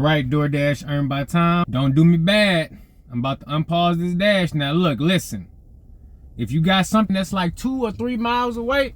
right, Doordash earned by time. Don't do me bad. I'm about to unpause this dash. Now look, listen. If you got something that's like 2 or 3 miles away,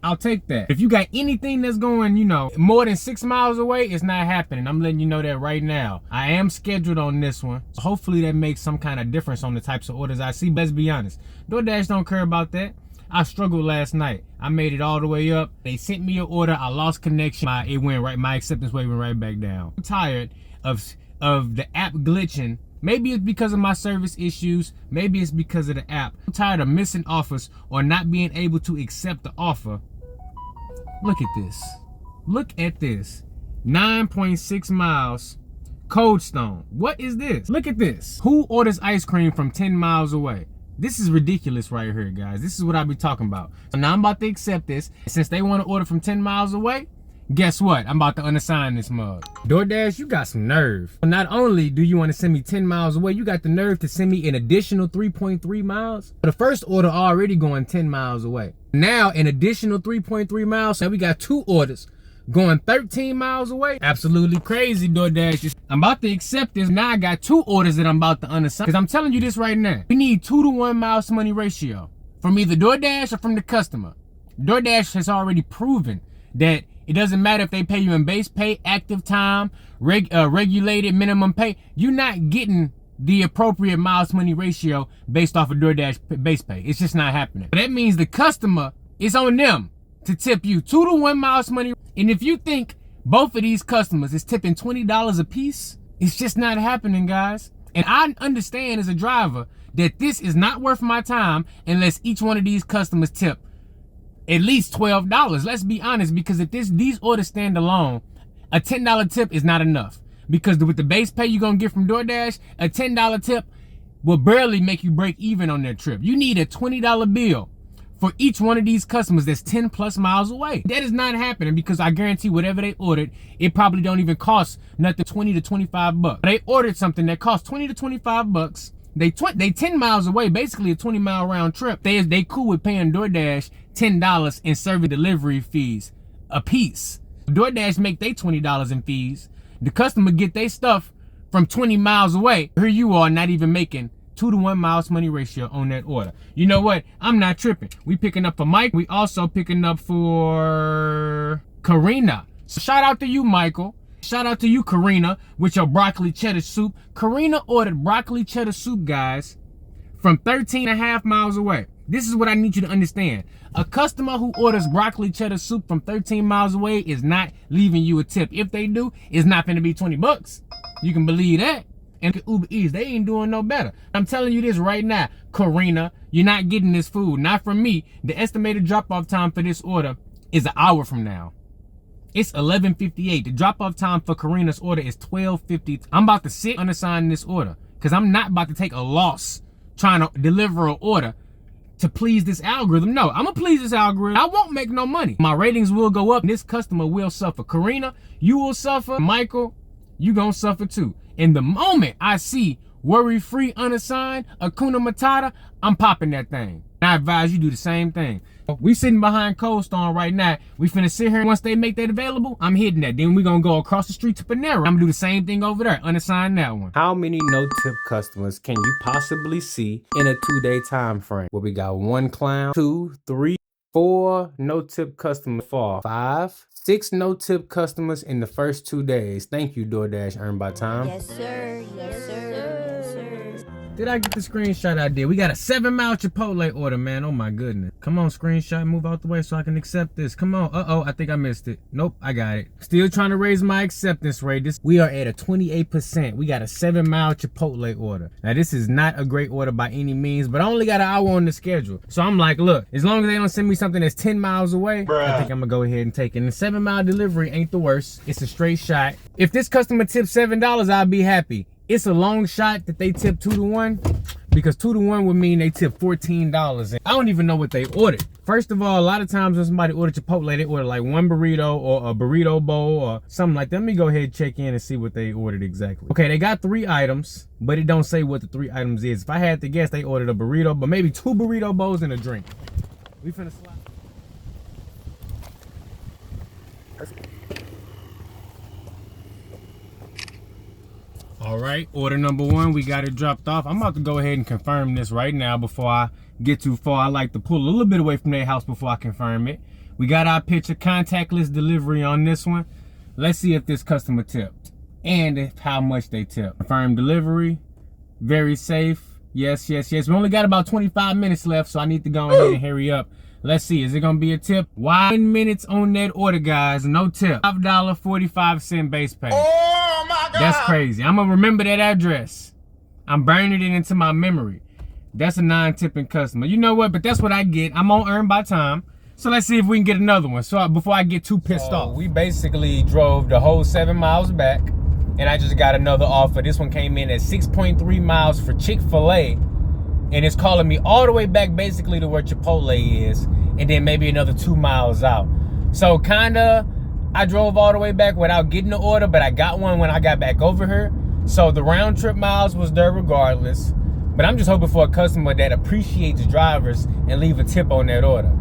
I'll take that. If you got anything that's going, you know, more than 6 miles away, it's not happening. I'm letting you know that right now. I am scheduled on this one. So hopefully that makes some kind of difference on the types of orders I see. But let's be honest, DoorDash don't care about that. I struggled last night. I made it all the way up. They sent me an order. I lost connection. My acceptance rate went right back down. I'm tired of the app glitching. Maybe it's because of my service issues. Maybe it's because of the app. I'm tired of missing offers or not being able to accept the offer. Look at this. Look at this. 9.6 miles. Cold Stone. What is this? Look at this. Who orders ice cream from 10 miles away? This is ridiculous right here, guys. This is what I be talking about. So now I'm about to accept this. Since they want to order from 10 miles away, guess what? I'm about to unassign this mug. DoorDash, you got some nerve. Not only do you want to send me 10 miles away, you got the nerve to send me an additional 3.3 miles. The first order already going 10 miles away. Now an additional 3.3 miles. So we got 2 orders going 13 miles away. Absolutely crazy, DoorDash. I'm about to accept this. Now I got 2 orders that I'm about to unassign. Because I'm telling you this right now. We need 2 to 1 miles to money ratio from either DoorDash or from the customer. DoorDash has already proven that it doesn't matter if they pay you in base pay, active time, regulated minimum pay. You're not getting the appropriate miles to money ratio based off of DoorDash base pay. It's just not happening. That means the customer, it's on them to tip you 2 to 1 miles to money. And if you think both of these customers is tipping $20 a piece, it's just not happening, guys. And I understand as a driver that this is not worth my time unless each one of these customers tip at least $12. Let's be honest, because if these orders stand alone, a $10 tip is not enough. Because with the base pay you're gonna get from DoorDash, a $10 tip will barely make you break even on their trip. You need a $20 bill for each one of these customers that's 10 plus miles away. That is not happening, because I guarantee whatever they ordered, it probably don't even cost nothing 20 to 25 bucks. They ordered something that cost 20 to 25 bucks. They 10 miles away, basically a 20-mile round trip. They cool with paying DoorDash $10 in service delivery fees a piece. DoorDash make they $20 in fees. The customer get their stuff from 20 miles away. Here you are not even making 2 to 1 miles money ratio on that order. You know what? I'm not tripping. We picking up for Mike. We also picking up for Karina. So shout out to you, Michael. Shout out to you, Karina, with your broccoli cheddar soup. Karina ordered broccoli cheddar soup, guys, from 13.5 miles away. This is what I need you to understand. A customer who orders broccoli cheddar soup from 13 miles away is not leaving you a tip. If they do, it's not gonna be 20 bucks. You can believe that. And Uber Eats, they ain't doing no better. I'm telling you this right now, Karina, you're not getting this food. Not from me. The estimated drop-off time for this order is an hour from now. It's 11:58. The drop-off time for Karina's order is 12:50. I'm about to sit unassign this order because I'm not about to take a loss trying to deliver an order to please this algorithm. No, I'm gonna please this algorithm. I won't make no money. My ratings will go up and this customer will suffer. Karina, you will suffer. Michael, you gonna suffer too. And the moment I see worry-free unassigned, Hakuna Matata, I'm popping that thing. And I advise you do the same thing. We sitting behind Cold Stone right now. We finna sit here, once they make that available, I'm hitting that. Then we gonna go across the street to Panera. I'm gonna do the same thing over there, unassign that one. How many no-tip customers can you possibly see in a 2-day time frame? Well, we got 1 clown, 2, 3, 4 no-tip customers, 5, 6 no-tip customers in the first 2 days. Thank you, DoorDash earned by time. Yes, sir. Yes, sir. Yes, sir. Did I get the screenshot I did? We got a 7-mile Chipotle order, man. Oh my goodness. Come on, screenshot, move out the way so I can accept this. Come on. Uh-oh, I think I missed it. Nope, I got it. Still trying to raise my acceptance rate. We are at a 28%. We got a 7-mile Chipotle order. Now, this is not a great order by any means, but I only got an hour on the schedule. So I'm like, look, as long as they don't send me something that's 10 miles away, I think I'm gonna go ahead and take it. And the 7-mile delivery ain't the worst. It's a straight shot. If this customer tips $7, I'll be happy. It's a long shot that they tip 2 to 1, because 2 to 1 would mean they tip $14. And I don't even know what they ordered. First of all, a lot of times when somebody orders Chipotle, they order like 1 burrito or a burrito bowl or something like that. Let me go ahead and check in and see what they ordered exactly. Okay, they got 3 items, but it don't say what the 3 items is. If I had to guess, they ordered a burrito, but maybe 2 burrito bowls and a drink. We finna slide. All right, order number 1, we got it dropped off. I'm about to go ahead and confirm this right now before I get too far. I like to pull a little bit away from their house before I confirm it. We got our picture, contactless delivery on this one. Let's see if this customer tipped and if how much they tipped. Confirm delivery, very safe. Yes, yes, yes. We only got about 25 minutes left, so I need to go ahead and hurry up. Let's see, is it gonna be a tip? 1 minute on that order, guys, no tip. $5.45 base pay. Oh my God. That's crazy. I'm gonna remember that address. I'm burning it into my memory. That's a non-tipping customer. You know what, but that's what I get. I'm on earn by time. So let's see if we can get another one. So before I get too pissed off. We basically drove the whole 7 miles back, and I just got another offer. This one came in at 6.3 miles for Chick-fil-A. And it's calling me all the way back basically to where Chipotle is, and then maybe another 2 miles out. So kinda, I drove all the way back without getting the order, but I got one when I got back over here. So the round trip miles was there regardless. But I'm just hoping for a customer that appreciates drivers and leave a tip on that order.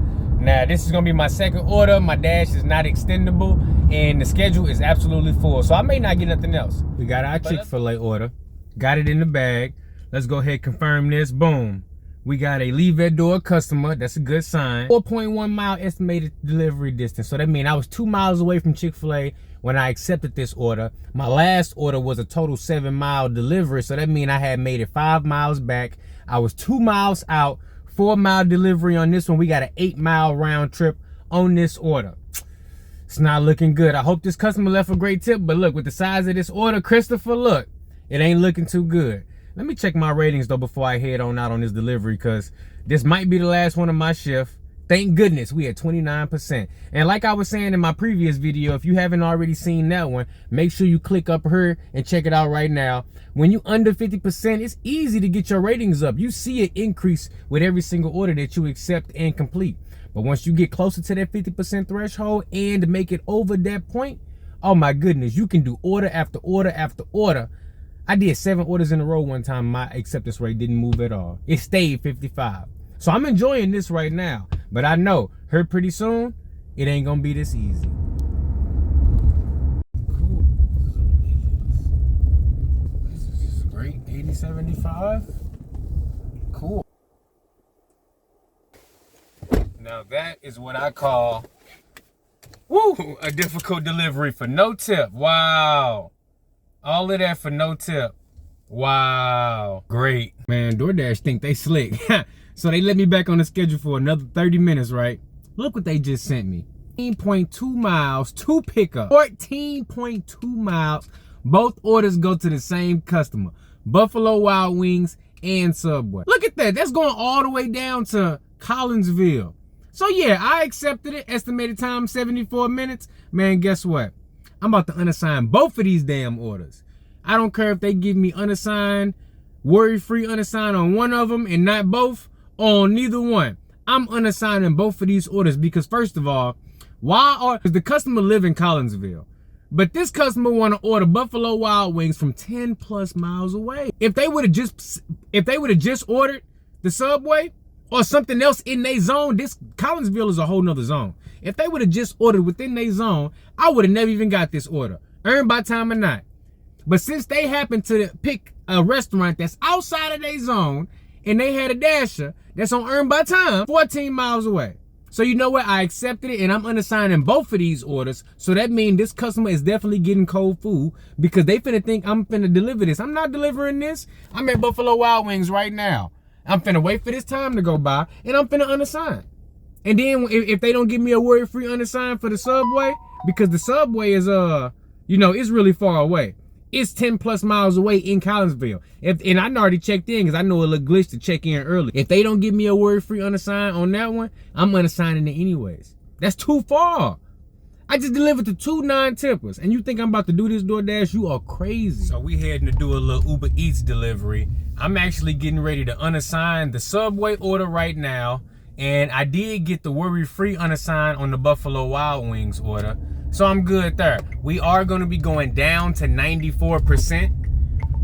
Now, this is gonna be my second order. My dash is not extendable, and the schedule is absolutely full. So I may not get nothing else. We got our Chick-fil-A order. Got it in the bag. Let's go ahead and confirm this. Boom. We got a leave at door customer. That's a good sign. 4.1 mile estimated delivery distance. So that means I was 2 miles away from Chick-fil-A when I accepted this order. My last order was a total 7 mile delivery. So that means I had made it 5 miles back. I was 2 miles out. 4 mile delivery on this one. We got an 8 mile round trip on this order. It's not looking good. I hope this customer left a great tip. But look, with the size of this order, Christopher, look, it ain't looking too good. Let me check my ratings though before I head on out on this delivery, because this might be the last one of my shift. Thank goodness we had 29%. And like I was saying in my previous video, if you haven't already seen that one, make sure you click up here and check it out right now. When you under 50%, it's easy to get your ratings up. You see it increase with every single order that you accept and complete. But once you get closer to that 50% threshold and make it over that point, oh my goodness, you can do order after order after order. I did 7 orders in a row one time. My acceptance rate didn't move at all. It stayed 55. So I'm enjoying this right now. But I know, here pretty soon, it ain't gonna be this easy. Cool. This is great. 8075. Cool. Now that is what I call, woo, a difficult delivery for no tip. Wow. All of that for no tip. Wow. Great. Man, Doordash think they slick. So they let me back on the schedule for another 30 minutes, right? Look what they just sent me. 14.2 miles, 2 pickup. 14.2 miles. Both orders go to the same customer. Buffalo Wild Wings and Subway. Look at that. That's going all the way down to Collinsville. So yeah, I accepted it. Estimated time 74 minutes. Man, guess what? I'm about to unassign both of these damn orders. I don't care if they give me unassigned, worry-free unassigned on one of them and not both, or on neither one. I'm unassigning both of these orders because, first of all, because the customer live in Collinsville, but this customer want to order Buffalo Wild Wings from 10 plus miles away. If they would have just ordered the Subway or something else in their zone, this Collinsville is a whole nother zone. If they would have just ordered within their zone, I would have never even got this order, earned by time or not. But since they happened to pick a restaurant that's outside of their zone, and they had a dasher that's on earned by time 14 miles away. So you know what? I accepted it, and I'm unassigning both of these orders. So that means this customer is definitely getting cold food because they finna think I'm finna deliver this. I'm not delivering this. I'm at Buffalo Wild Wings right now. I'm finna wait for this time to go by, and I'm finna unassign. And then if they don't give me a worry-free unassigned for the Subway, because the Subway is, it's really far away. It's 10 plus miles away in Collinsville. And I already checked in because I know it looked glitch to check in early. If they don't give me a worry-free unassigned on that one, I'm unassigning it anyways. That's too far. I just delivered to 2 non-tippers. And you think I'm about to do this, Doordash? You are crazy. So we heading to do a little Uber Eats delivery. I'm actually getting ready to unassign the Subway order right now. And I did get the worry-free unassigned on the Buffalo Wild Wings order. So I'm good there. We are going to be going down to 94%.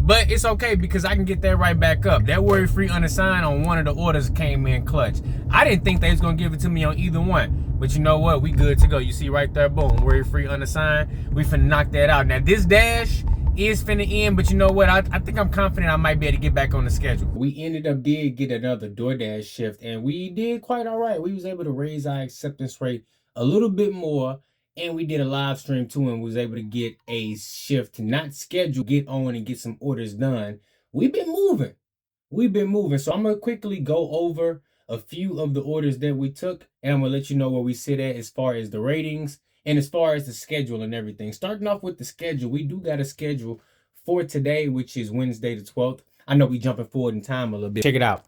But it's okay because I can get that right back up. That worry-free unassigned on one of the orders came in clutch. I didn't think they was going to give it to me on either one. But you know what? We good to go. You see right there, boom, worry-free unassigned. We finna knock that out. Now this dash is finna end, but you know what? I think I'm confident I might be able to get back on the schedule. We did get another Doordash shift, and we did quite all right. We was able to raise our acceptance rate a little bit more, and we did a live stream too, and was able to get a shift, not scheduled, get on and get some orders done. We've been moving. So I'm gonna quickly go over a few of the orders that we took, and I'm gonna let you know where we sit at as far as the ratings and as far as the schedule and everything. Starting off with the schedule, we do got a schedule for today, which is Wednesday the 12th. I know we jumping forward in time a little bit. Check it out.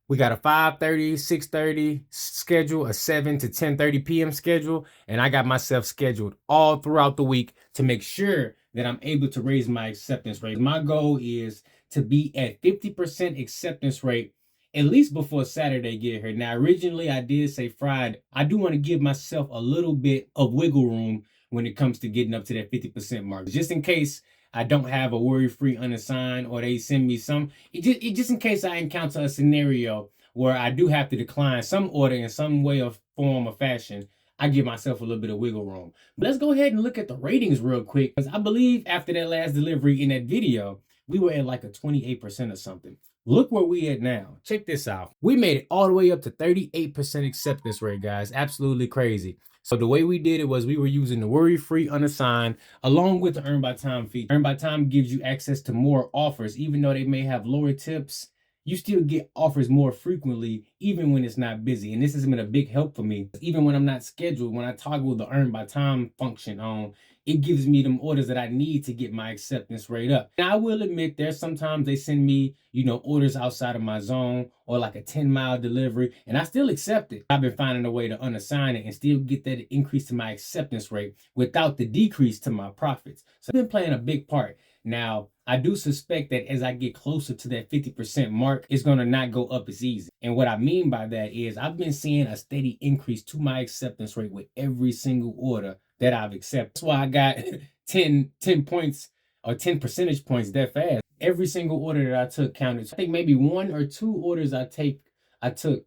We got a 5:30, 6:30 schedule, a 7 to 10:30 p.m. schedule, and I got myself scheduled all throughout the week to make sure that I'm able to raise my acceptance rate. My goal is to be at 50% acceptance rate at least before Saturday get here. Now, originally I did say Friday. I do want to give myself a little bit of wiggle room when it comes to getting up to that 50% mark, just in case I don't have a worry-free unassigned, or they send me some. Just in case I encounter a scenario where I do have to decline some order in some way or form or fashion, I give myself a little bit of wiggle room. But let's go ahead and look at the ratings real quick, because I believe after that last delivery in that video, we were at like a 28% or something. Look where we at now. Check this out. We made it all the way up to 38% acceptance rate, guys. Absolutely crazy. So the way we did it was we were using the worry-free unassigned along with the earn by time feature. Earn by time gives you access to more offers. Even though they may have lower tips, you still get offers more frequently, even when it's not busy. And this has been a big help for me. Even when I'm not scheduled, when I toggle the earn by time function on, it gives me them orders that I need to get my acceptance rate up. Now, I will admit there's sometimes they send me, orders outside of my zone or like a 10-mile delivery, and I still accept it. I've been finding a way to unassign it and still get that increase to my acceptance rate without the decrease to my profits. So I've been playing a big part. Now, I do suspect that as I get closer to that 50% mark, it's going to not go up as easy. And what I mean by that is I've been seeing a steady increase to my acceptance rate with every single order that I've accepted. That's why I got 10 points or 10 percentage points that fast. Every single order that I took counted. So I think maybe 1 or 2 orders I took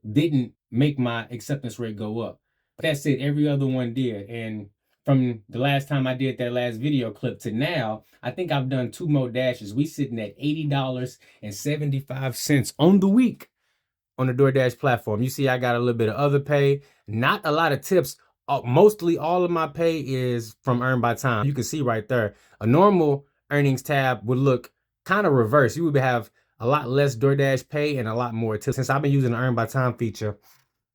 didn't make my acceptance rate go up. But that's it. Every other one did. And from the last time I did that last video clip to now, I think I've done 2 more dashes. We sitting at $80.75 on the week on the Doordash platform. You see I got a little bit of other pay, not a lot of tips. Mostly all of my pay is from earn by time. You can see right there, a normal earnings tab would look kind of reverse. You would have a lot less Doordash pay and a lot more tips. Since I've been using the earn by time feature,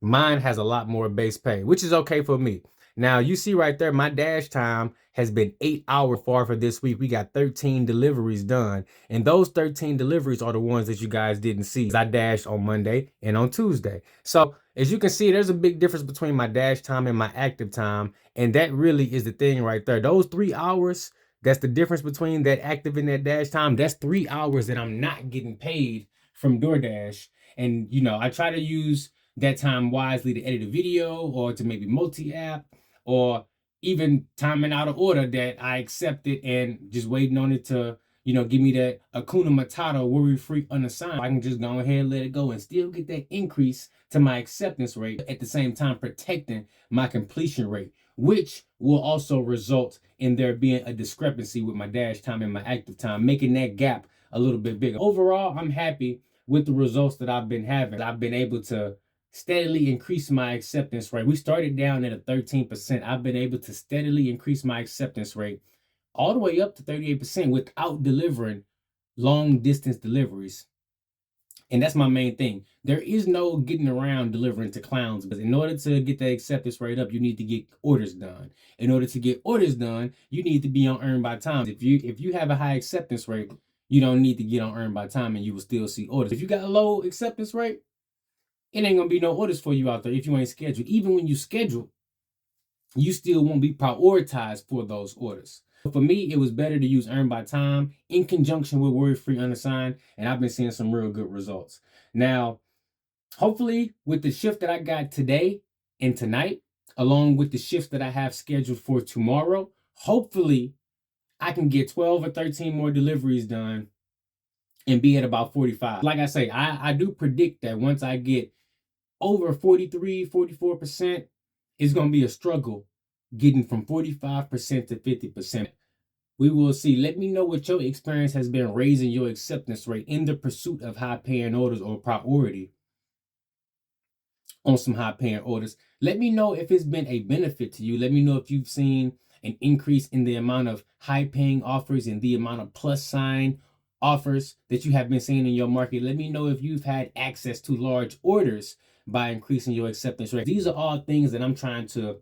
mine has a lot more base pay, which is okay for me. Now, you see right there, my dash time has been 8 hours far for this week. We got 13 deliveries done. And those 13 deliveries are the ones that you guys didn't see. I dashed on Monday and on Tuesday. So as you can see, there's a big difference between my dash time and my active time. And that really is the thing right there. Those 3 hours, that's the difference between that active and that dash time. That's 3 hours that I'm not getting paid from Doordash. And, I try to use that time wisely to edit a video or to maybe multi-app, or even timing out an order that I accepted and just waiting on it to, give me that Akuna Matata worry-free unassigned. I can just go ahead and let it go and still get that increase to my acceptance rate, at the same time protecting my completion rate, which will also result in there being a discrepancy with my dash time and my active time, making that gap a little bit bigger. Overall, I'm happy with the results that I've been having. I've been able to steadily increase my acceptance rate. We started down at a 13%. I've been able to steadily increase my acceptance rate all the way up to 38% without delivering long distance deliveries. And that's my main thing. There is no getting around delivering to clowns, because in order to get that acceptance rate up, you need to get orders done. In order to get orders done, you need to be on earn by time. If you have a high acceptance rate, you don't need to get on earn by time and you will still see orders. If you got a low acceptance rate, it ain't gonna be no orders for you out there if you ain't scheduled. Even when you schedule, you still won't be prioritized for those orders. For me, it was better to use earn by time in conjunction with worry-free unassigned, and I've been seeing some real good results. Now, hopefully with the shift that I got today and tonight, along with the shifts that I have scheduled for tomorrow, hopefully I can get 12 or 13 more deliveries done and be at about 45. Like I say, I do predict that once I get over 43, 44%, it's going to be a struggle getting from 45% to 50%. We will see. Let me know what your experience has been raising your acceptance rate in the pursuit of high paying orders or priority on some high paying orders. Let me know if it's been a benefit to you. Let me know if you've seen an increase in the amount of high paying offers and the amount of plus sign offers that you have been seeing in your market. Let me know if you've had access to large orders by increasing your acceptance rate. These are all things that I'm trying to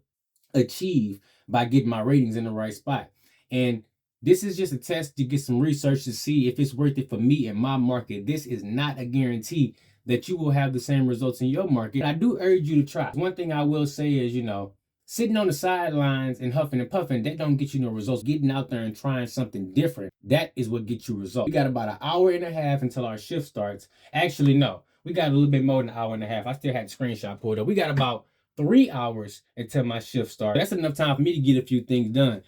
achieve by getting my ratings in the right spot. And this is just a test to get some research to see if it's worth it for me and my market. This is not a guarantee that you will have the same results in your market. I do urge you to try. One thing I will say is, sitting on the sidelines and huffing and puffing, that don't get you no results. Getting out there and trying something different, that is what gets you results. We got about an hour and a half until our shift starts. Actually, no, we got a little bit more than an hour and a half. I still had the screenshot pulled up. We got about 3 hours until my shift starts. That's enough time for me to get a few things done.